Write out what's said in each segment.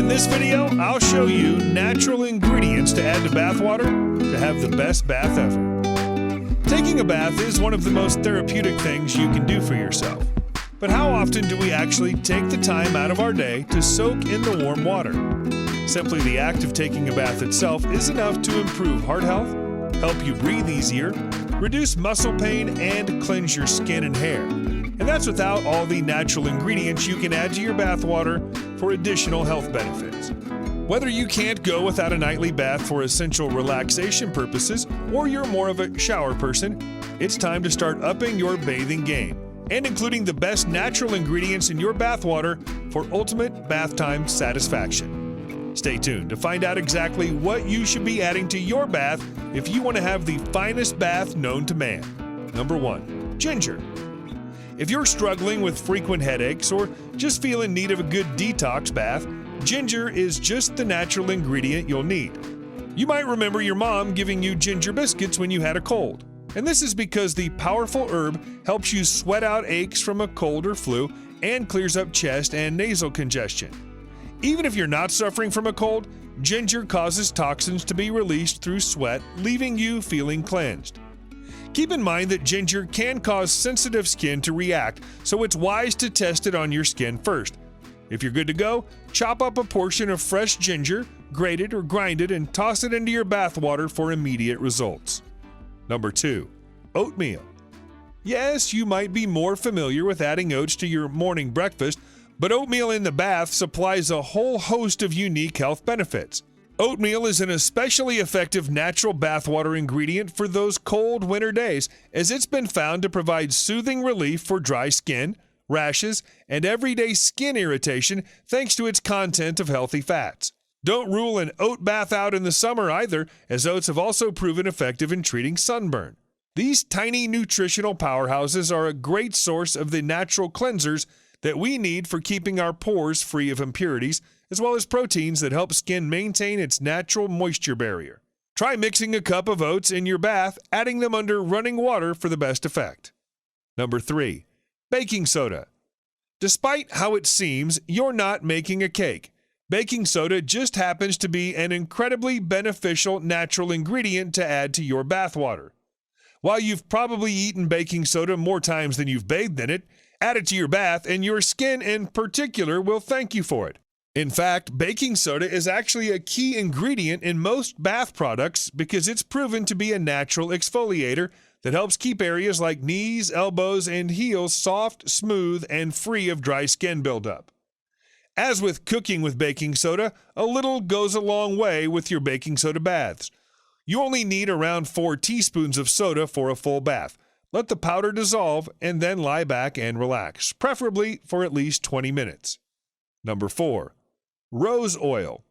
In this video, I'll show you natural ingredients to add to bath water to have the best bath ever. Taking a bath is one of the most therapeutic things you can do for yourself. But how often do we actually take the time out of our day to soak in the warm water? Simply the act of taking a bath itself is enough to improve heart health, help you breathe easier, reduce muscle pain, and cleanse your skin and hair. And that's without all the natural ingredients you can add to your bath water for additional health benefits. Whether you can't go without a nightly bath for essential relaxation purposes, or you're more of a shower person, it's time to start upping your bathing game and including the best natural ingredients in your bath water for ultimate bath time satisfaction. Stay tuned to find out exactly what you should be adding to your bath if you want to have the finest bath known to man. Number 1. Ginger. If you're struggling with frequent headaches or just feel in need of a good detox bath, ginger is just the natural ingredient you'll need. You might remember your mom giving you ginger biscuits when you had a cold. And this is because the powerful herb helps you sweat out aches from a cold or flu and clears up chest and nasal congestion. Even if you're not suffering from a cold, ginger causes toxins to be released through sweat, leaving you feeling cleansed. Keep in mind that ginger can cause sensitive skin to react, so it's wise to test it on your skin first. If you're good to go, chop up a portion of fresh ginger, grate it or grind it, and toss it into your bath water for immediate results. Number 2. Oatmeal. Yes, you might be more familiar with adding oats to your morning breakfast, but oatmeal in the bath supplies a whole host of unique health benefits. Oatmeal is an especially effective natural bathwater ingredient for those cold winter days, as it's been found to provide soothing relief for dry skin, rashes, and everyday skin irritation thanks to its content of healthy fats. Don't rule an oat bath out in the summer either, as oats have also proven effective in treating sunburn. These tiny nutritional powerhouses are a great source of the natural cleansers that we need for keeping our pores free of impurities, as well as proteins that help skin maintain its natural moisture barrier. Try mixing a cup of oats in your bath, adding them under running water for the best effect. Number 3. Baking soda. Despite how it seems, you're not making a cake. Baking soda just happens to be an incredibly beneficial natural ingredient to add to your bath water. While you've probably eaten baking soda more times than you've bathed in it, add it to your bath and your skin in particular will thank you for it. In fact, baking soda is actually a key ingredient in most bath products because it's proven to be a natural exfoliator that helps keep areas like knees, elbows, and heels soft, smooth, and free of dry skin buildup. As with cooking with baking soda, a little goes a long way with your baking soda baths. You only need around 4 teaspoons of soda for a full bath. Let the powder dissolve and then lie back and relax, preferably for at least 20 minutes. Number 4. Rose oil.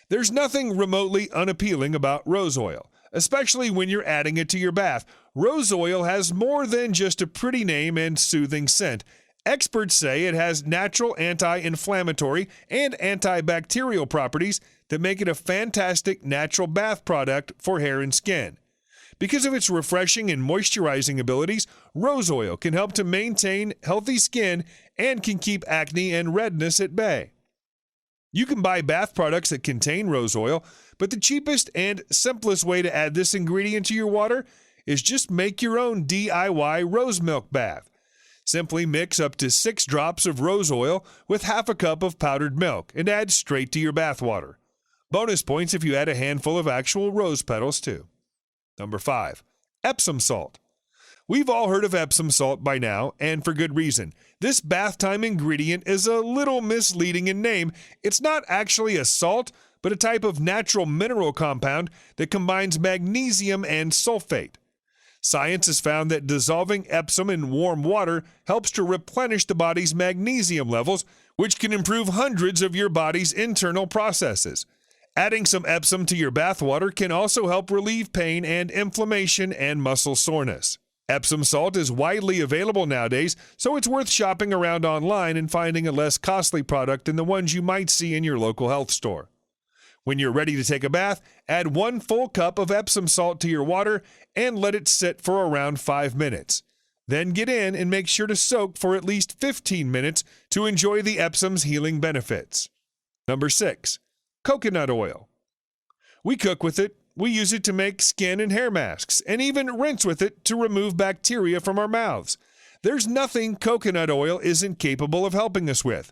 There's nothing remotely unappealing about rose oil, especially when you're adding it to your bath. Rose oil has more than just a pretty name and soothing scent. Experts say it has natural anti-inflammatory and antibacterial properties that make it a fantastic natural bath product for hair and skin. Because of its refreshing and moisturizing abilities, rose oil can help to maintain healthy skin and can keep acne and redness at bay. You can buy bath products that contain rose oil, but the cheapest and simplest way to add this ingredient to your water is just make your own DIY rose milk bath. Simply mix up to 6 drops of rose oil with half a cup of powdered milk and add straight to your bath water. Bonus points if you add a handful of actual rose petals too. Number 5. Epsom salt. We've all heard of Epsom salt by now, and for good reason. This bath time ingredient is a little misleading in name. It's not actually a salt, but a type of natural mineral compound that combines magnesium and sulfate. Science has found that dissolving Epsom in warm water helps to replenish the body's magnesium levels, which can improve hundreds of your body's internal processes. Adding some Epsom to your bath water can also help relieve pain and inflammation and muscle soreness. Epsom salt is widely available nowadays, so it's worth shopping around online and finding a less costly product than the ones you might see in your local health store. When you're ready to take a bath, add 1 full cup of Epsom salt to your water and let it sit for around 5 minutes. Then get in and make sure to soak for at least 15 minutes to enjoy the Epsom's healing benefits. Number 6. Coconut oil. We cook with it, we use it to make skin and hair masks, and even rinse with it to remove bacteria from our mouths. There's nothing coconut oil isn't capable of helping us with.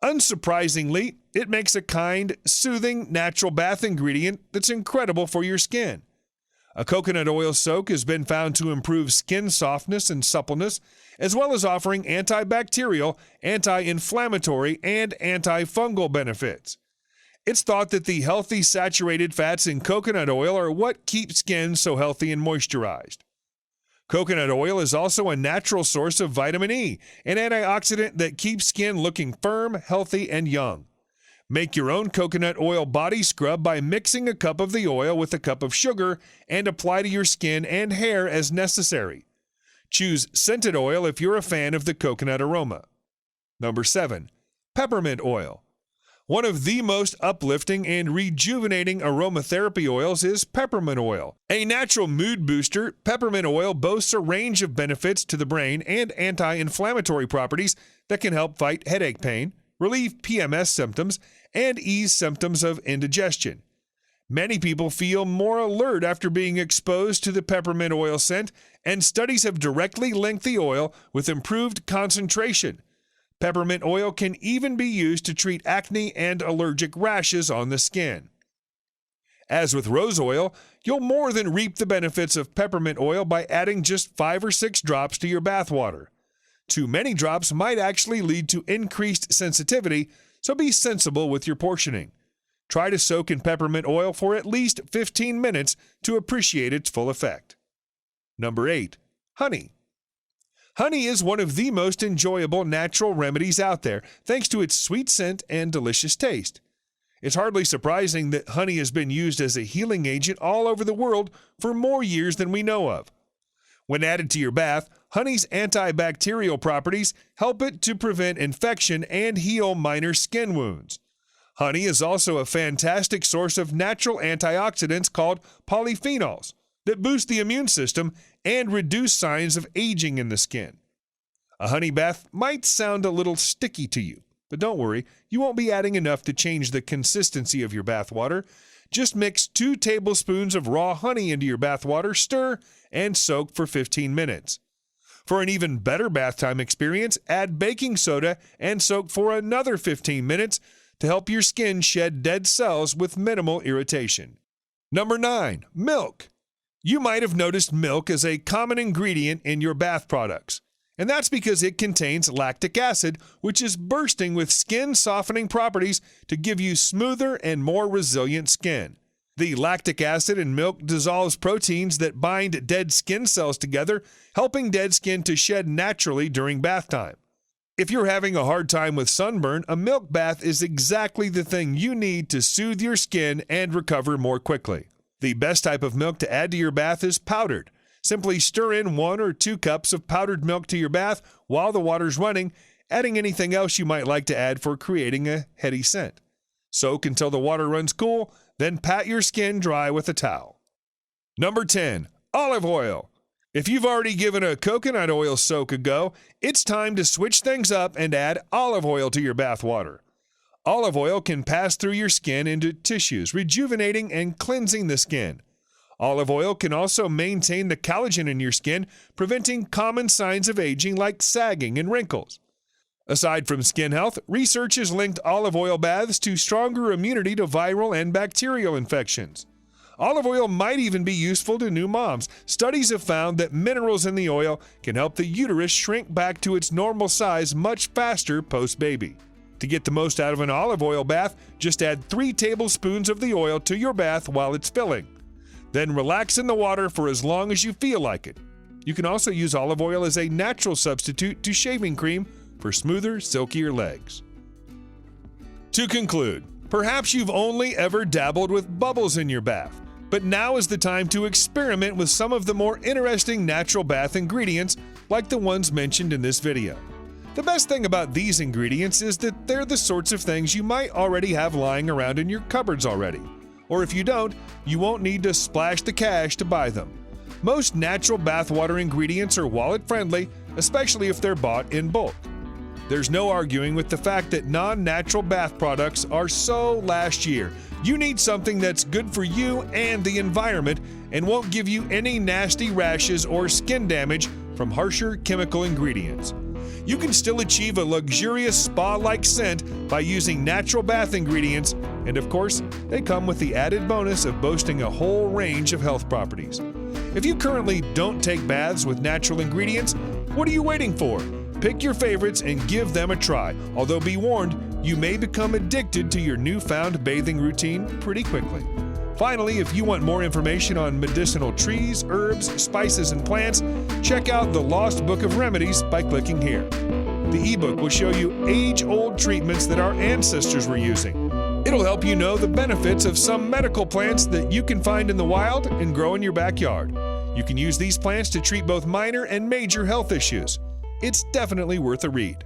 Unsurprisingly, it makes a kind, soothing, natural bath ingredient that's incredible for your skin. A coconut oil soak has been found to improve skin softness and suppleness, as well as offering antibacterial, anti-inflammatory, and antifungal benefits. It's thought that the healthy saturated fats in coconut oil are what keep skin so healthy and moisturized. Coconut oil is also a natural source of vitamin E, an antioxidant that keeps skin looking firm, healthy, and young. Make your own coconut oil body scrub by mixing a cup of the oil with a cup of sugar and apply to your skin and hair as necessary. Choose scented oil if you're a fan of the coconut aroma. Number 7. Peppermint oil. One of the most uplifting and rejuvenating aromatherapy oils is peppermint oil. A natural mood booster, peppermint oil boasts a range of benefits to the brain and anti-inflammatory properties that can help fight headache pain, relieve PMS symptoms, and ease symptoms of indigestion. Many people feel more alert after being exposed to the peppermint oil scent, and studies have directly linked the oil with improved concentration. Peppermint oil can even be used to treat acne and allergic rashes on the skin. As with rose oil, you'll more than reap the benefits of peppermint oil by adding just 5 or 6 drops to your bath water. Too many drops might actually lead to increased sensitivity, so be sensible with your portioning. Try to soak in peppermint oil for at least 15 minutes to appreciate its full effect. Number 8. Honey. Honey is one of the most enjoyable natural remedies out there, thanks to its sweet scent and delicious taste. It's hardly surprising that honey has been used as a healing agent all over the world for more years than we know of. When added to your bath, honey's antibacterial properties help it to prevent infection and heal minor skin wounds. Honey is also a fantastic source of natural antioxidants called polyphenols that boost the immune system and reduce signs of aging in the skin. A honey bath might sound a little sticky to you, but don't worry, you won't be adding enough to change the consistency of your bath water. Just mix 2 tablespoons of raw honey into your bath water, stir, and soak for 15 minutes. For an even better bath time experience, add baking soda and soak for another 15 minutes to help your skin shed dead cells with minimal irritation. Number 9. Milk. You might have noticed milk as a common ingredient in your bath products, and that's because it contains lactic acid, which is bursting with skin-softening properties to give you smoother and more resilient skin. The lactic acid in milk dissolves proteins that bind dead skin cells together, helping dead skin to shed naturally during bath time. If you're having a hard time with sunburn, a milk bath is exactly the thing you need to soothe your skin and recover more quickly. The best type of milk to add to your bath is powdered. Simply stir in 1 or 2 cups of powdered milk to your bath while the water's running, adding anything else you might like to add for creating a heady scent. Soak until the water runs cool, then pat your skin dry with a towel. Number 10. Olive oil. If you've already given a coconut oil soak a go, it's time to switch things up and add olive oil to your bath water. Olive oil can pass through your skin into tissues, rejuvenating and cleansing the skin. Olive oil can also maintain the collagen in your skin, preventing common signs of aging like sagging and wrinkles. Aside from skin health, research has linked olive oil baths to stronger immunity to viral and bacterial infections. Olive oil might even be useful to new moms. Studies have found that minerals in the oil can help the uterus shrink back to its normal size much faster post-baby. To get the most out of an olive oil bath, just add 3 tablespoons of the oil to your bath while it's filling. Then relax in the water for as long as you feel like it. You can also use olive oil as a natural substitute to shaving cream for smoother, silkier legs. To conclude, perhaps you've only ever dabbled with bubbles in your bath, but now is the time to experiment with some of the more interesting natural bath ingredients like the ones mentioned in this video. The best thing about these ingredients is that they're the sorts of things you might already have lying around in your cupboards already. Or if you don't, you won't need to splash the cash to buy them. Most natural bathwater ingredients are wallet-friendly, especially if they're bought in bulk. There's no arguing with the fact that non-natural bath products are so last year. You need something that's good for you and the environment and won't give you any nasty rashes or skin damage from harsher chemical ingredients. You can still achieve a luxurious spa-like scent by using natural bath ingredients, and of course, they come with the added bonus of boasting a whole range of health properties. If you currently don't take baths with natural ingredients, what are you waiting for? Pick your favorites and give them a try, although be warned, you may become addicted to your newfound bathing routine pretty quickly. Finally, if you want more information on medicinal trees, herbs, spices, and plants, check out the Lost Book of Remedies by clicking here. The ebook will show you age-old treatments that our ancestors were using. It'll help you know the benefits of some medical plants that you can find in the wild and grow in your backyard. You can use these plants to treat both minor and major health issues. It's definitely worth a read.